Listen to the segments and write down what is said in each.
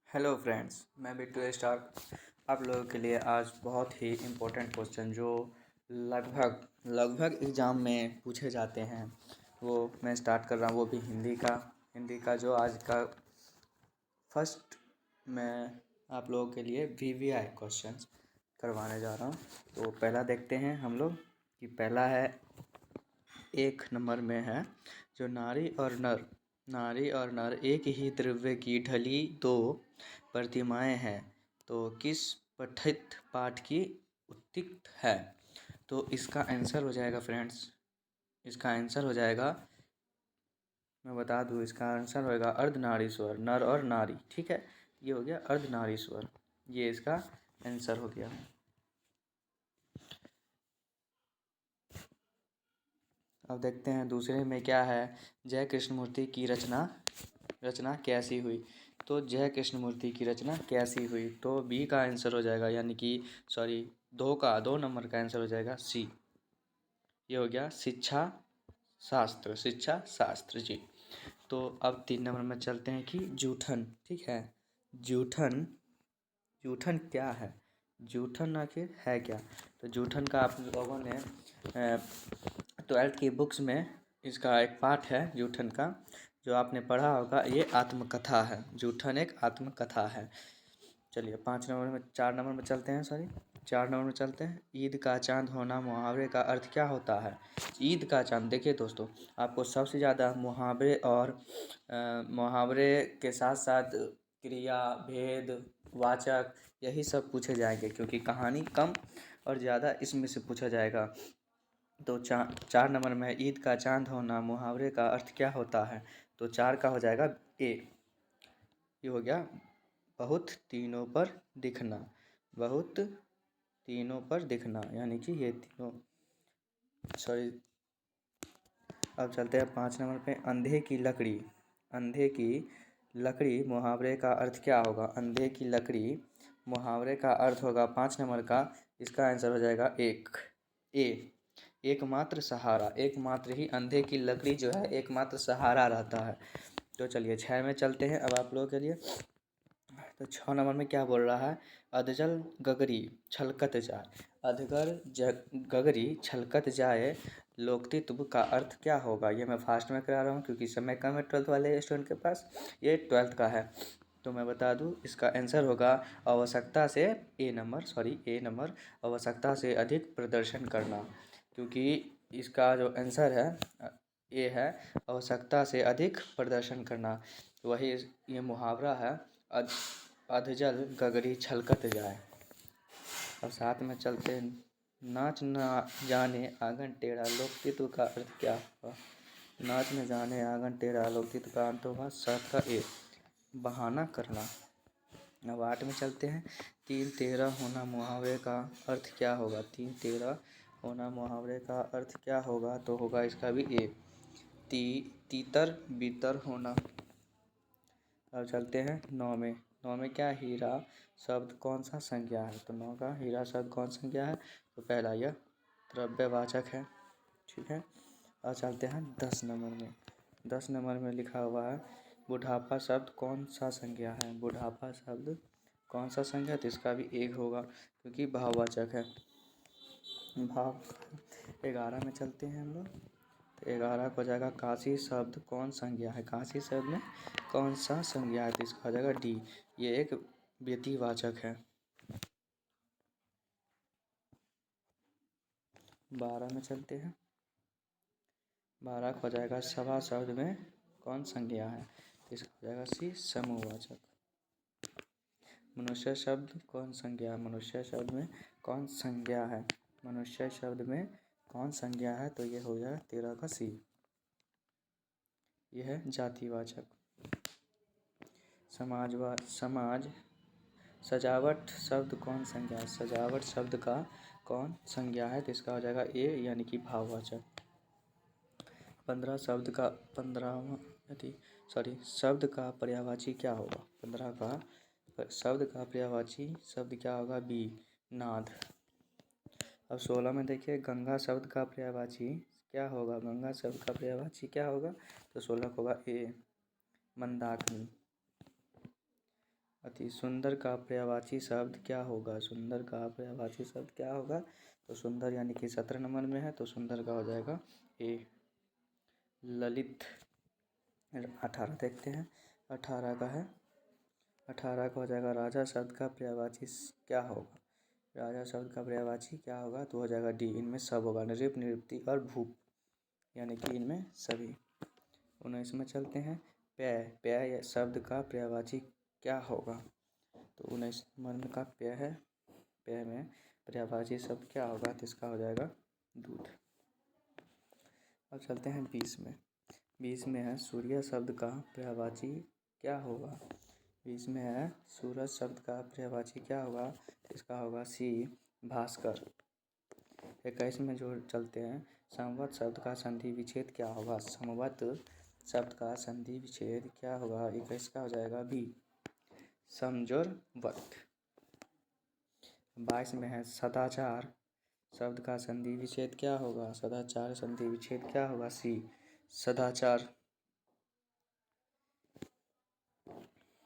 Hello friends, मैं Bittu star आप लोगों के लिए आज बहुत ही इम्पोर्टेंट क्वेश्चन जो लगभग एग्ज़ाम में पूछे जाते हैं वो मैं स्टार्ट कर रहा हूँ, वो भी हिंदी का जो आज का फर्स्ट मैं आप लोगों के लिए वीवीआई क्वेश्चंस करवाने जा रहा हूँ। तो पहला देखते हैं हम लोग कि पहला है 1 नंबर में है जो नारी और नर एक ही द्रव्य की ढली दो प्रतिमाएं हैं, तो किस पठित पाठ की उत्तिक्त है। तो इसका आंसर हो जाएगा फ्रेंड्स, इसका आंसर हो जाएगा, मैं बता दूं, इसका आंसर होएगा अर्धनारीश्वर, नर और नारी। ठीक है, ये हो गया अर्धनारीश्वर, ये इसका आंसर हो गया। अब देखते हैं दूसरे में क्या है, जय कृष्णमूर्ति की रचना कैसी हुई। तो जय कृष्णमूर्ति की रचना कैसी हुई, तो बी का आंसर हो जाएगा, यानी कि सॉरी 2 नंबर का आंसर हो जाएगा सी। ये हो गया शिक्षा शास्त्र जी। तो अब 3 नंबर में चलते हैं कि जूठन। ठीक है, जूठन क्या है, जूठन आखिर है क्या। तो जूठन का आप लोगों ने 12th की बुक्स में इसका एक पाठ है जूठन का, जो आपने पढ़ा होगा। ये आत्मकथा है, जूठन एक आत्मकथा है। चलिए 4 नंबर में चलते हैं, 4 नंबर में चलते हैं। ईद का चांद होना मुहावरे का अर्थ क्या होता है। ईद का चांद, देखिए दोस्तों, आपको सबसे ज़्यादा मुहावरे और मुहावरे के साथ साथ क्रिया, भेद, वाचक, यही सब पूछे जाएंगे, क्योंकि कहानी कम और ज़्यादा इसमें से पूछा जाएगा। तो 4 नंबर में ईद का चांद होना मुहावरे का अर्थ क्या होता है। तो 4 का हो जाएगा ए। ये हो गया बहुत तीनों पर दिखना, बहुत तीनों पर दिखना, यानी कि ये तीनों, सॉरी। अब चलते हैं 5 नंबर पे, अंधे की लकड़ी मुहावरे का अर्थ क्या होगा। अंधे की लकड़ी मुहावरे का अर्थ होगा 5 नंबर का, इसका आंसर हो जाएगा एकमात्र सहारा। एकमात्र ही अंधे की लकड़ी जो है एकमात्र सहारा रहता है। तो चलिए 6 में चलते हैं अब आप लोगों के लिए। तो 6 नंबर में क्या बोल रहा है, अधजल गगरी छलकत जाए। गगरी छलकत जाए लोकतित्व का अर्थ क्या होगा। ये मैं फास्ट में करा रहा हूँ क्योंकि समय कम है 12th वाले स्टूडेंट के पास, ये 12th का है। तो मैं बता दूँ, इसका आंसर होगा आवश्यकता से ए नंबर आवश्यकता से अधिक प्रदर्शन करना, क्योंकि इसका जो आंसर है ए है आवश्यकता से अधिक प्रदर्शन करना। वही ये मुहावरा है, अधजल गगरी छलकत जाए। अब साथ में चलते हैं, नाच न जाने आंगन टेढ़ा लोकतित्व का अर्थ क्या होगा। नाच न जाने आंगन टेढ़ा लोकतित्व का अर्थ होगा 7 का ए, बहाना करना। अब 8 में चलते हैं, 3 तेरह होना मुहावरे का अर्थ क्या होगा। 3 तेरह होना मुहावरे का अर्थ क्या होगा, तो होगा इसका भी ए, तीतर बीतर होना। अब चलते हैं 9 में क्या, हीरा शब्द कौन सा संज्ञा है। तो 9 का हीरा शब्द कौन संज्ञा है, तो पहला यह द्रव्यवाचक है। ठीक है, अब चलते हैं 10 नंबर में। 10 नंबर में लिखा हुआ है बुढ़ापा शब्द कौन सा संज्ञा है। बुढ़ापा शब्द कौन सा संज्ञा है, तो इसका भी एक होगा क्योंकि भाववाचक है। भाव 11 में चलते हैं हम लोग। तो 11 को हो जाएगा काशी शब्द कौन संज्ञा है। काशी शब्द में कौन सा संज्ञा है, तो इसका हो जाएगा डी, ये एक व्यक्तिवाचक है। 12 में चलते हैं। 12 को हो जाएगा सभा शब्द में कौन संज्ञा है, तो इसका हो जाएगा सी, समूहवाचक। मनुष्य शब्द कौन संज्ञा है। मनुष्य शब्द में कौन संज्ञा है, मनुष्य शब्द में कौन संज्ञा है, तो ये हो जाएगा 13 का सी, यह है जातिवाचक। समाज सजावट शब्द कौन संज्ञा है। सजावट शब्द का कौन संज्ञा है, तो इसका हो जाएगा ए, यानी कि भाववाचक। 15 शब्द का पर्यायवाची क्या होगा। 15 का शब्द का पर्यायवाची शब्द क्या होगा, बी, नाद। अब 16 में देखिए, गंगा शब्द का पर्यायवाची क्या होगा। गंगा शब्द का पर्यायवाची क्या होगा, तो 16 होगा ए, मंदाकिनी। अति सुंदर का पर्यायवाची शब्द क्या होगा? सुंदर का पर्यायवाची शब्द क्या होगा? तो सुंदर यानी कि 17 नंबर में है, तो सुंदर का हो जाएगा ए। ललित 18 देखते हैं, 18 का है, 18 का हो जाएगा राजा शब्द का पर्यायवाची क्या होगा? राजा शब्द का पर्यायवाची क्या होगा? तो हो जाएगा डी, इनमें सब होगा, नृप, निरुक्ति और भूप, यानी कि इनमें सभी। 19 में चलते हैं, प्य, प्य शब्द का पर्यायवाची क्या होगा? तो 19 नंबर का प्य है, प्य में पर्यायवाची शब्द क्या होगा? तो इसका हो जाएगा दूध। अब चलते हैं 20 में, 20 में है सूर्य शब्द का पर्यायवाची क्या होगा? 20 में है सूरज शब्द का पर्यायवाची क्या होगा? इसका होगा सी, भास्कर। 21 में जो चलते हैं, संवत शब्द का संधि विच्छेद क्या होगा? संवत शब्द का संधि विच्छेद क्या होगा? 21 का हो जाएगा बी, समजोर वत। 22 में है सदाचार शब्द का संधि विच्छेद क्या होगा? सदाचार संधि विच्छेद क्या होगा? सी, सदाचार।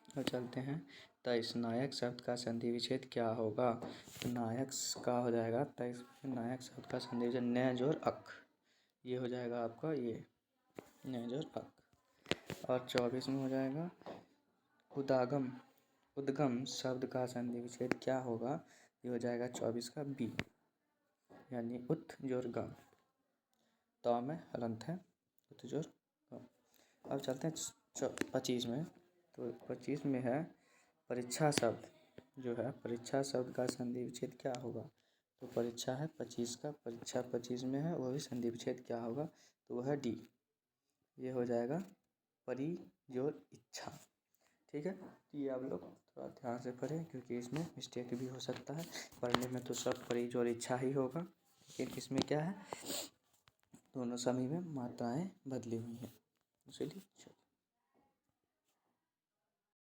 और चलते हैं 23, नायक शब्द का संधि विच्छेद क्या होगा? तो नायक का हो जाएगा 23, नायक शब्द का संधि विच्छेद न जोर अक, ये हो जाएगा आपका ये न जोर अक। और 24 में हो जाएगा उदागम, उद्गम शब्द का संधि विच्छेद क्या होगा? ये हो जाएगा 24 का बी, यानी उत जोर गम, तो में हलंत है उत जोर गम। अब चलते हैं 25 में, तो 25 में है परीक्षा शब्द जो है, परीक्षा शब्द का संधि विच्छेद क्या होगा? तो परीक्षा है 25 का, परीक्षा 25 में है, वो भी संधि विच्छेद क्या होगा? तो वह है डी, ये हो जाएगा परी जोर इच्छा। ठीक है, तो ये आप लोग थोड़ा ध्यान से पढ़ें, क्योंकि इसमें मिस्टेक भी हो सकता है। पढ़ने में तो सब परी जोर इच्छा ही होगा, लेकिन इसमें क्या है, दोनों सभी में मात्राएं बदली हुई हैं, इसलिए